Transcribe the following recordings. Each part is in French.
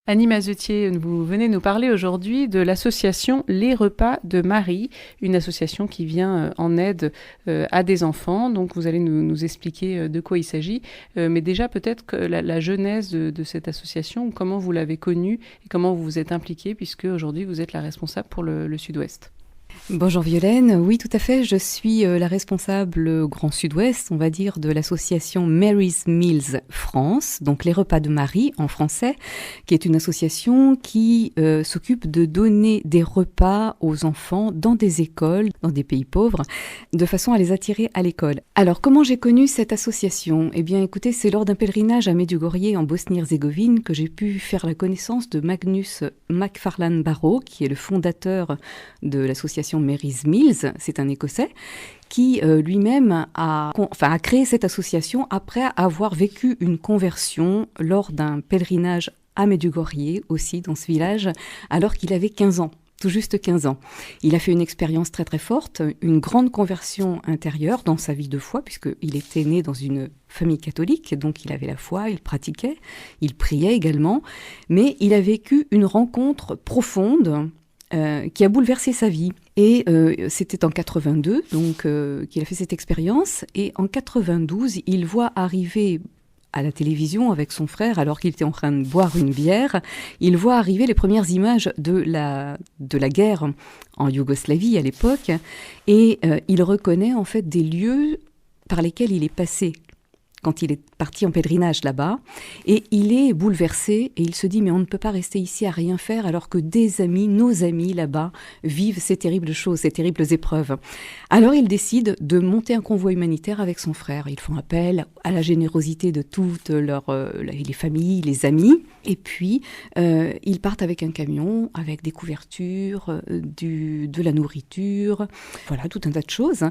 Annie Mazetier, vous venez nous parler aujourd'hui de l'association Les Repas de Marie, une association qui vient en aide à des enfants. Donc vous allez nous expliquer de quoi il s'agit. Mais déjà peut-être que la genèse de cette association, comment vous l'avez connue et comment vous vous êtes impliquée, puisque aujourd'hui vous êtes la responsable pour le Sud-Ouest. Bonjour Violaine, oui tout à fait, je suis la responsable Grand Sud-Ouest, on va dire, de l'association Mary's Meals France, donc les repas de Marie en français, qui est une association qui s'occupe de donner des repas aux enfants dans des écoles, dans des pays pauvres, de façon à les attirer à l'école. Alors comment j'ai connu cette association ? Eh bien écoutez, c'est lors d'un pèlerinage à Medjugorje en Bosnie-Herzégovine que j'ai pu faire la connaissance de Magnus McFarlane Barrow, qui est le fondateur de l'association Mary's Meals, c'est un Écossais, qui lui-même a créé cette association après avoir vécu une conversion lors d'un pèlerinage à Medjugorje, aussi dans ce village, alors qu'il avait 15 ans. Tout juste 15 ans. Il a fait une expérience très très forte, une grande conversion intérieure dans sa vie de foi, puisqu'il était né dans une famille catholique, donc il avait la foi, il pratiquait, il priait également, mais il a vécu une rencontre profonde qui a bouleversé sa vie. Et c'était en 82 qu'il a fait cette expérience. Et en 92, il voit arriver à la télévision avec son frère, alors qu'il était en train de boire une bière, il voit arriver les premières images de la guerre en Yougoslavie à l'époque. Et il reconnaît en fait des lieux par lesquels il est passé quand il est parti en pèlerinage là-bas, et il est bouleversé, et il se dit, mais on ne peut pas rester ici à rien faire, alors que des amis, nos amis là-bas, vivent ces terribles choses, ces terribles épreuves. Alors il décide de monter un convoi humanitaire avec son frère. Ils font appel à la générosité de toutes les familles, les amis, et puis ils partent avec un camion, avec des couvertures, de la nourriture, voilà, tout un tas de choses.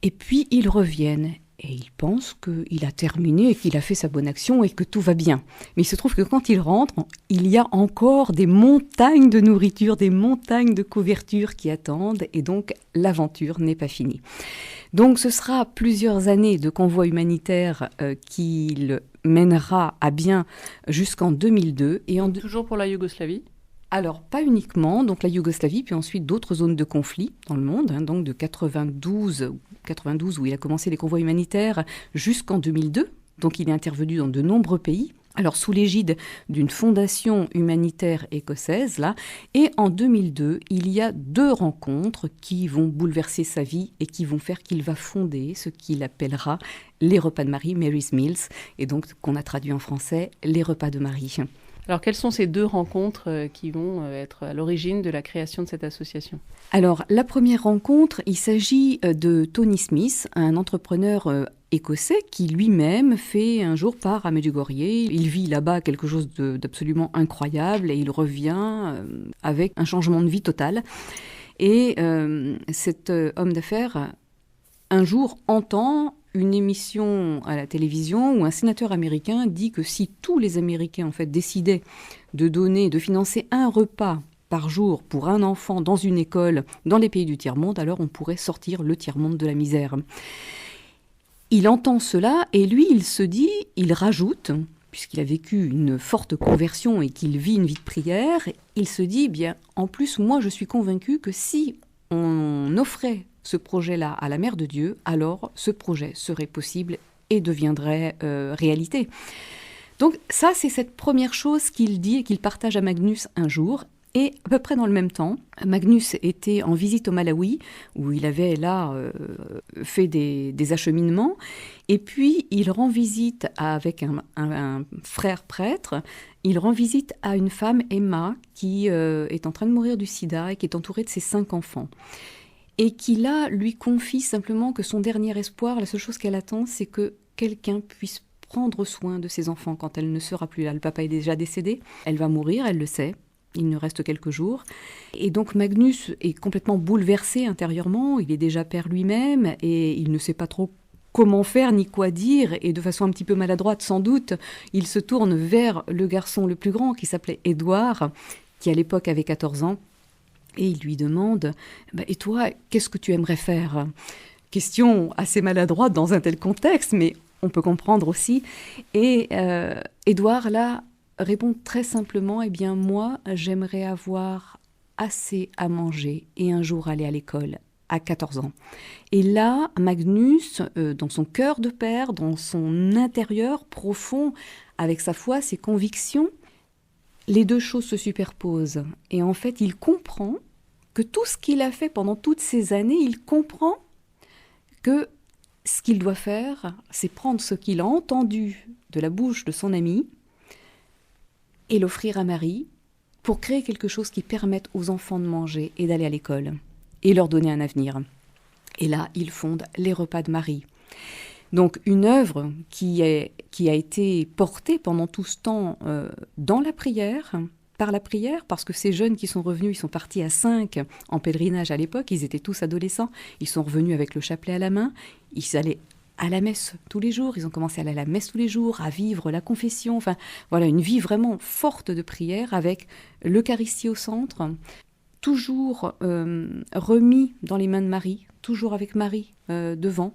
Et puis ils reviennent. Et il pense qu'il a terminé et qu'il a fait sa bonne action et que tout va bien. Mais il se trouve que quand il rentre, il y a encore des montagnes de nourriture, des montagnes de couverture qui attendent, et donc l'aventure n'est pas finie. Donc ce sera plusieurs années de convoi humanitaire qu'il mènera à bien jusqu'en 2002. Toujours pour la Yougoslavie ? Alors, pas uniquement, donc la Yougoslavie, puis ensuite d'autres zones de conflit dans le monde, donc de 92 où il a commencé les convois humanitaires jusqu'en 2002, donc il est intervenu dans de nombreux pays, alors sous l'égide d'une fondation humanitaire écossaise, là, et en 2002, il y a 2 rencontres qui vont bouleverser sa vie et qui vont faire qu'il va fonder ce qu'il appellera les repas de Marie, Mary's Meals, et donc qu'on a traduit en français, les repas de Marie. Alors, quelles sont ces 2 rencontres qui vont être à l'origine de la création de cette association ? Alors, la première rencontre, il s'agit de Tony Smith, un entrepreneur écossais qui lui-même fait un jour part à Medjugorje. Il vit là-bas quelque chose d'absolument incroyable et il revient avec un changement de vie total. Et cet homme d'affaires, un jour, entend une émission à la télévision où un sénateur américain dit que si tous les Américains en fait décidaient de financer un repas par jour pour un enfant dans une école dans les pays du tiers-monde, alors on pourrait sortir le tiers-monde de la misère. Il entend cela et lui, il rajoute, puisqu'il a vécu une forte conversion et qu'il vit une vie de prière, il se dit, bien, en plus, moi je suis convaincu que si on offrait ce projet-là à la Mère de Dieu, alors ce projet serait possible et deviendrait réalité. Donc ça, c'est cette première chose qu'il dit et qu'il partage à Magnus un jour. Et à peu près dans le même temps, Magnus était en visite au Malawi, où il avait là fait des acheminements. Et puis, il rend visite avec un frère prêtre. Il rend visite à une femme, Emma, qui est en train de mourir du sida et qui est entourée de ses 5 enfants. Et qui là lui confie simplement que son dernier espoir, la seule chose qu'elle attend, c'est que quelqu'un puisse prendre soin de ses enfants quand elle ne sera plus là. Le papa est déjà décédé, elle va mourir, elle le sait, il ne reste quelques jours. Et donc Magnus est complètement bouleversé intérieurement, il est déjà père lui-même et il ne sait pas trop comment faire ni quoi dire, et de façon un petit peu maladroite sans doute, il se tourne vers le garçon le plus grand qui s'appelait Édouard, qui à l'époque avait 14 ans. Et il lui demande « Et toi, qu'est-ce que tu aimerais faire ?» Question assez maladroite dans un tel contexte, mais on peut comprendre aussi. Et Édouard, là, répondre très simplement, eh bien moi, j'aimerais avoir assez à manger et un jour aller à l'école à 14 ans. Et là, Magnus, dans son cœur de père, dans son intérieur profond, avec sa foi, ses convictions, les deux choses se superposent. Et en fait, il comprend que tout ce qu'il a fait pendant toutes ces années, il comprend que ce qu'il doit faire, c'est prendre ce qu'il a entendu de la bouche de son ami et l'offrir à Marie pour créer quelque chose qui permette aux enfants de manger et d'aller à l'école et leur donner un avenir. Et là, il fonde les repas de Marie. Donc une œuvre qui a été portée pendant tout ce temps dans la prière, par la prière, parce que ces jeunes qui sont revenus, ils sont partis à 5 en pèlerinage à l'époque, ils étaient tous adolescents, ils sont revenus avec le chapelet à la main, ils allaient à la messe tous les jours, ils ont commencé à aller à la messe tous les jours, à vivre la confession, enfin voilà, une vie vraiment forte de prière avec l'Eucharistie au centre, toujours remis dans les mains de Marie, toujours avec Marie devant,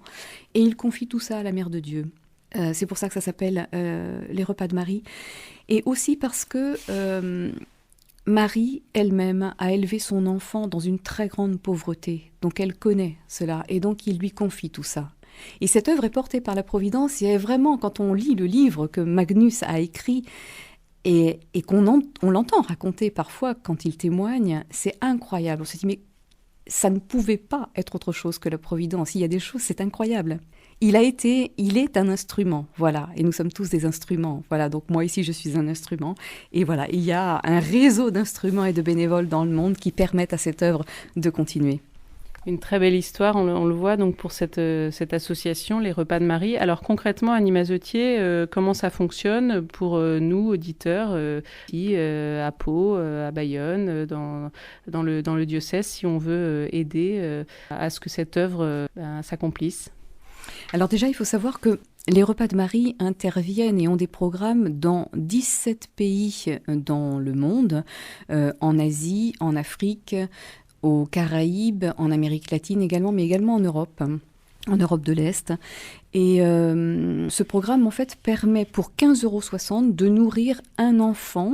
et il confie tout ça à la Mère de Dieu. C'est pour ça que ça s'appelle les repas de Marie. Et aussi parce que Marie elle-même a élevé son enfant dans une très grande pauvreté. Donc elle connaît cela et donc il lui confie tout ça. Et cette œuvre est portée par la Providence et vraiment, quand on lit le livre que Magnus a écrit et qu'on on l'entend raconter parfois quand il témoigne, c'est incroyable. On se dit mais ça ne pouvait pas être autre chose que la Providence. Il y a des choses, c'est incroyable. Il est un instrument, voilà, et nous sommes tous des instruments, voilà, donc moi ici je suis un instrument, et voilà, il y a un réseau d'instruments et de bénévoles dans le monde qui permettent à cette œuvre de continuer. Une très belle histoire, on le voit donc pour cette association, les Repas de Marie. Alors concrètement, Annie Mazetier, comment ça fonctionne pour nous, auditeurs, ici à Pau, à Bayonne, dans le diocèse, si on veut aider à ce que cette œuvre s'accomplisse? Alors déjà, il faut savoir que les Repas de Marie interviennent et ont des programmes dans 17 pays dans le monde, en Asie, en Afrique, aux Caraïbes, en Amérique latine également, mais également en Europe de l'Est. Et ce programme, en fait, permet pour 15,60 € de nourrir un enfant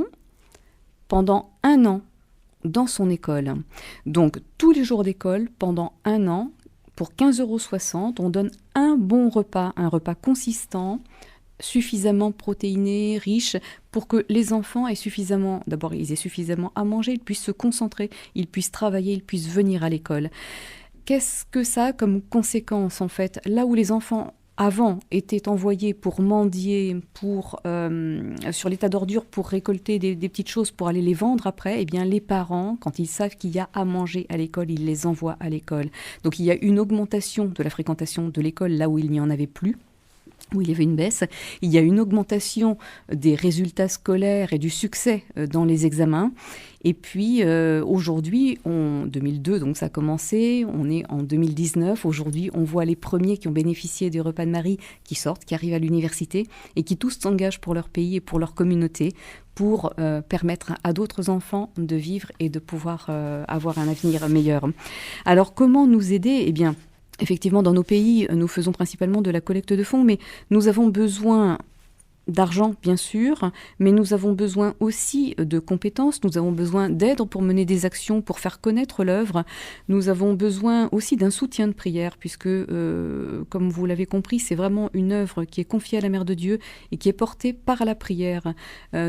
pendant 1 an dans son école. Donc, tous les jours d'école, pendant 1 an, pour 15,60 €, on donne un bon repas, un repas consistant, suffisamment protéiné, riche, pour que les enfants aient suffisamment à manger, ils puissent se concentrer, ils puissent travailler, ils puissent venir à l'école. Qu'est-ce que ça a comme conséquence, en fait? Là où les enfants avant étaient envoyés pour mendier, sur l'état d'ordure pour récolter des petites choses pour aller les vendre après, eh bien les parents, quand ils savent qu'il y a à manger à l'école, ils les envoient à l'école. Donc il y a une augmentation de la fréquentation de l'école là où il n'y en avait plus, où il y avait une baisse. Il y a une augmentation des résultats scolaires et du succès dans les examens. Et puis aujourd'hui, en 2002, donc ça a commencé, on est en 2019. Aujourd'hui, on voit les premiers qui ont bénéficié des Repas de Marie qui sortent, qui arrivent à l'université et qui tous s'engagent pour leur pays et pour leur communauté pour permettre à d'autres enfants de vivre et de pouvoir avoir un avenir meilleur. Alors comment nous aider? Eh bien, effectivement, dans nos pays, nous faisons principalement de la collecte de fonds, mais nous avons besoin d'argent, bien sûr, mais nous avons besoin aussi de compétences, nous avons besoin d'aide pour mener des actions, pour faire connaître l'œuvre. Nous avons besoin aussi d'un soutien de prière, puisque, comme vous l'avez compris, c'est vraiment une œuvre qui est confiée à la Mère de Dieu et qui est portée par la prière.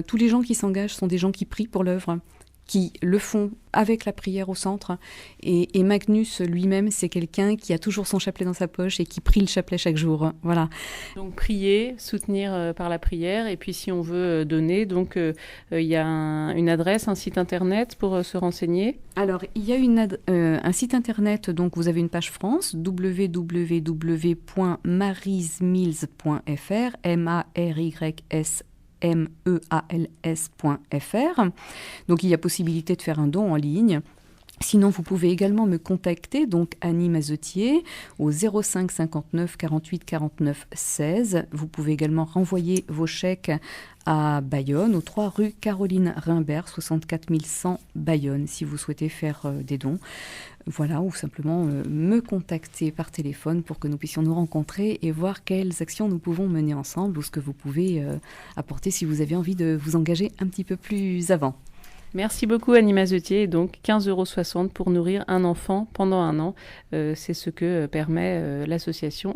Tous les gens qui s'engagent sont des gens qui prient pour l'œuvre, qui le font avec la prière au centre. Et Magnus lui-même, c'est quelqu'un qui a toujours son chapelet dans sa poche et qui prie le chapelet chaque jour. Voilà. Donc prier, soutenir par la prière. Et puis si on veut donner, donc il y a une adresse, un site internet pour se renseigner. Alors, il y a un site internet, donc vous avez une page France, www.marysmills.fr, meals.fr. Donc il y a possibilité de faire un don en ligne. Sinon, vous pouvez également me contacter, donc Annie Mazetier, au 05 59 48 49 16. Vous pouvez également renvoyer vos chèques à Bayonne, aux 3 rue Caroline Rimbert, 64 100 Bayonne, si vous souhaitez faire des dons. Voilà, ou simplement me contacter par téléphone pour que nous puissions nous rencontrer et voir quelles actions nous pouvons mener ensemble ou ce que vous pouvez apporter si vous avez envie de vous engager un petit peu plus avant. Merci beaucoup Annie Mazetier. Donc 15,60 € pour nourrir un enfant pendant un an. C'est ce que permet l'association